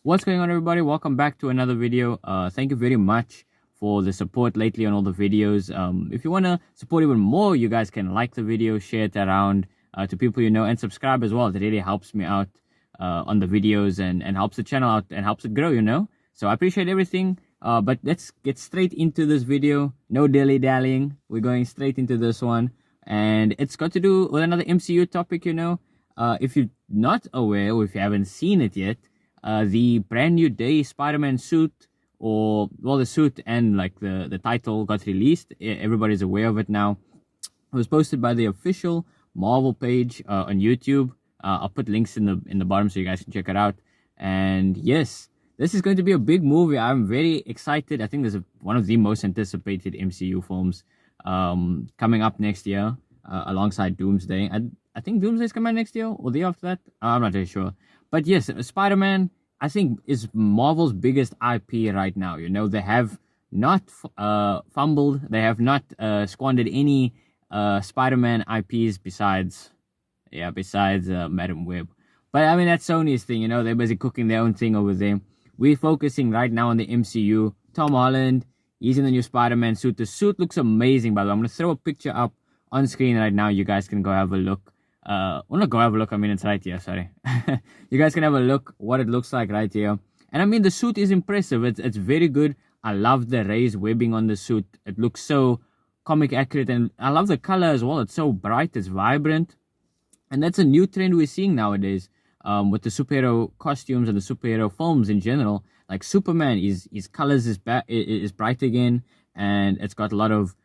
What's going on, everybody? Welcome back to another video. Thank you very much for the support lately on all the videos. If you want to support even more, you guys can like the video, share it around to people you know, and subscribe as well. It really helps me out on the videos and helps the channel out and helps it grow, you know. So I appreciate everything. But let's get straight into this video. No dilly-dallying. We're going straight into this one. And it's got to do with another MCU topic, you know. If you're not aware or if you haven't seen it yet, the brand new day Spider-Man suit, or well, the suit and like the title got released. Everybody's aware of it now. It was posted by the official Marvel page on YouTube. I'll put links in the bottom so you guys can check it out. And yes, this is going to be a big movie. I'm very excited. I think this is one of the most anticipated MCU films coming up next year alongside Doomsday. I think Doomsday's coming out next year or the year after that. I'm not really sure. But yes, Spider-Man, I think, is Marvel's biggest IP right now. You know, they have not fumbled. They have not squandered any Spider-Man IPs besides Madam Web. But I mean, that's Sony's thing. You know, they're busy cooking their own thing over there. We're focusing right now on the MCU. Tom Holland, he's in the new Spider-Man suit. The suit looks amazing, by the way. I'm going to throw a picture up on screen right now. You guys can go have a look. Well, not go have a look. I mean, it's right here. Sorry. You guys can have a look what it looks like right here. And I mean, the suit is impressive. It's very good. I love the raised webbing on the suit. It looks so comic accurate. And I love the color as well. It's so bright. It's vibrant. And that's a new trend we're seeing nowadays with the superhero costumes and the superhero films in general. Like Superman, his colors is bright again. And it's got a lot of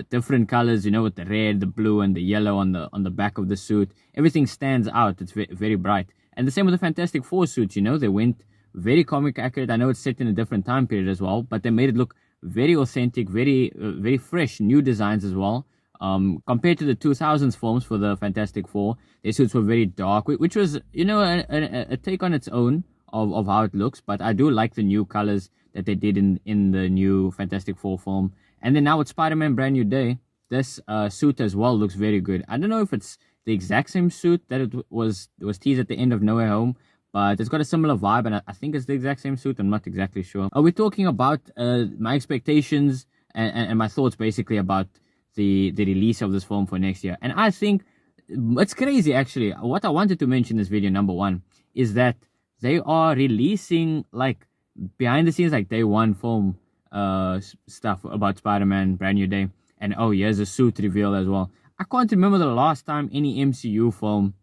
different colors, you know, with the red, the blue, and the yellow on the back of the suit. Everything stands out. It's very bright. And the same with the Fantastic Four suits, you know, they went very comic accurate. I know it's set in a different time period as well, but they made it look very authentic, very fresh, new designs as well. Compared to the 2000s films for the Fantastic Four, their suits were very dark, which was, you know, a take on its own of how it looks. But I do like the new colors that they did in the new Fantastic Four film. And then now with Spider-Man Brand New Day, this suit as well looks very good. I don't know if it's the exact same suit that it was teased at the end of No Way Home, but it's got a similar vibe, and I think it's the exact same suit. I'm not exactly sure. We're talking about my expectations and my thoughts basically about the release of this film for next year. And I think it's crazy, actually. What I wanted to mention in this video, number one, is that they are releasing like behind the scenes, like day one film stuff about Spider-Man Brand New Day, and oh, here's a suit reveal as well. I can't remember the last time any MCU film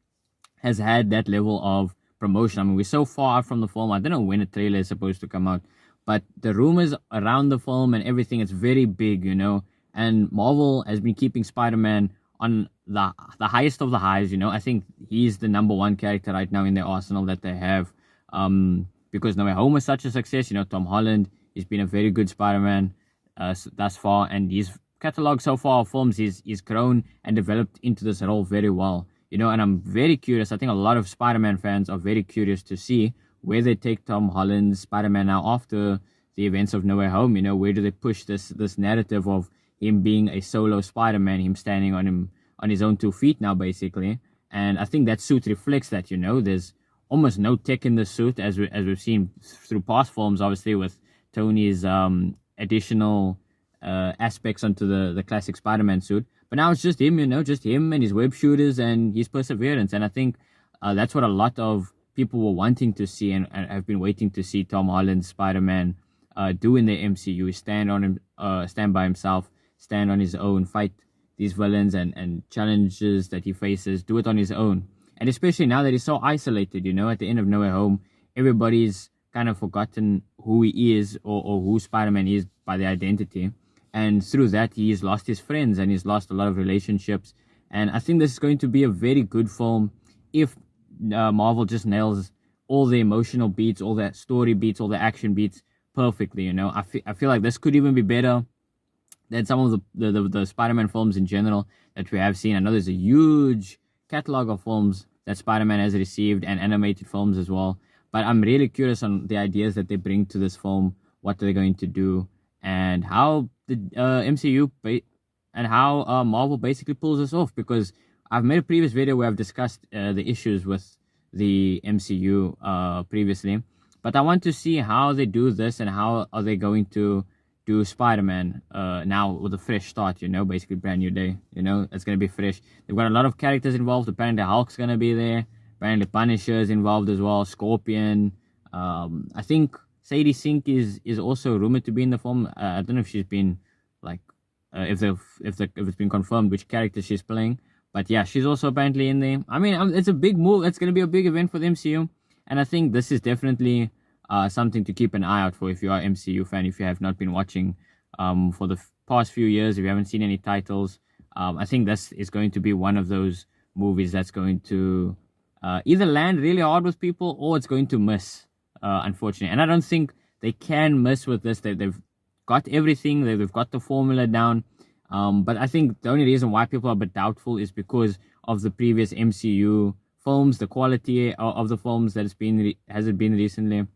has had that level of promotion. I mean, we're so far out from the film. I don't know when a trailer is supposed to come out, but the rumors around the film and everything, it's very big, you know. And Marvel has been keeping Spider-Man on the highest of the highs, you know. I think he's the number one character right now in their arsenal that they have, because No Way Home was such a success. You know, Tom Holland, he's been a very good Spider-Man thus far, and his catalog so far of films is grown and developed into this role very well. You know, and I'm very curious. I think a lot of Spider-Man fans are very curious to see where they take Tom Holland's Spider-Man now after the events of No Way Home. You know, where do they push this narrative of him being a solo Spider-Man, him standing on his own 2 feet now, basically. And I think that suit reflects that, you know. There's almost no tech in the suit, as we've seen through past films, obviously, with Tony's additional aspects onto the classic Spider-Man suit. But now it's just him, you know, just him and his web shooters and his perseverance. And I think that's what a lot of people were wanting to see and have been waiting to see Tom Holland's Spider-Man do in the MCU. Stand by himself, stand on his own, fight these villains and challenges that he faces, do it on his own. And especially now that he's so isolated, you know, at the end of No Way Home, everybody's kind of forgotten who he is or who Spider-Man is by the identity. And through that, he's lost his friends and he's lost a lot of relationships. And I think this is going to be a very good film if Marvel just nails all the emotional beats, all the story beats, all the action beats perfectly, you know. I feel like this could even be better than some of the Spider-Man films in general that we have seen. I know there's a huge catalog of films that Spider-Man has received and animated films as well. But I'm really curious on the ideas that they bring to this film, what they're going to do, and how the MCU and how Marvel basically pulls this off. Because I've made a previous video where I've discussed the issues with the MCU previously. But I want to see how they do this and how are they going to do Spider-Man now with a fresh start, basically brand new day, it's going to be fresh. They've got a lot of characters involved. Apparently Hulk's going to be there. Apparently Punisher is involved as well. Scorpion. I think Sadie Sink is also rumored to be in the film. I don't know if she's been like if it's been confirmed which character she's playing, but yeah, she's also apparently in there. I mean, it's a big move. It's going to be a big event for the MCU, and I think this is definitely something to keep an eye out for if you are an MCU fan. If you have not been watching for the past few years, if you haven't seen any titles, I think this is going to be one of those movies that's going to either land really hard with people or it's going to miss, unfortunately. And I don't think they can miss with this. They've got everything. They've got the formula down. But I think the only reason why people are a bit doubtful is because of the previous MCU films, the quality of the films that has it been recently,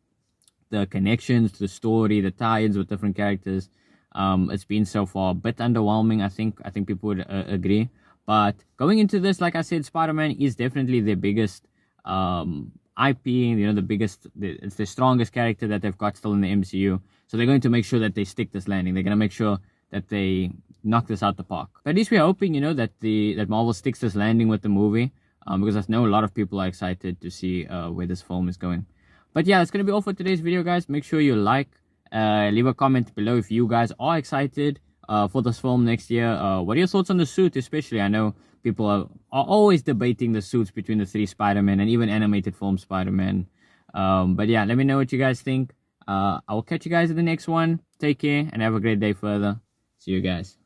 the connections to the story, the tie-ins with different characters. It's been so far a bit underwhelming. I think people would agree. But going into this, like I said, Spider-Man is definitely their biggest IP. It's the strongest character that they've got still in the MCU. So they're going to make sure that they stick this landing. They're going to make sure that they knock this out the park. But at least we're hoping, that Marvel sticks this landing with the movie. Because I know a lot of people are excited to see where this film is going. But yeah, that's going to be all for today's video, guys. Make sure you leave a comment below if you guys are excited for this film next year. What are your thoughts on the suit especially? I know people are always debating the suits between the 3 Spider-Man and even animated film Spider-Man. But yeah, let me know what you guys think. I will catch you guys in the next one. Take care and have a great day further. See you guys.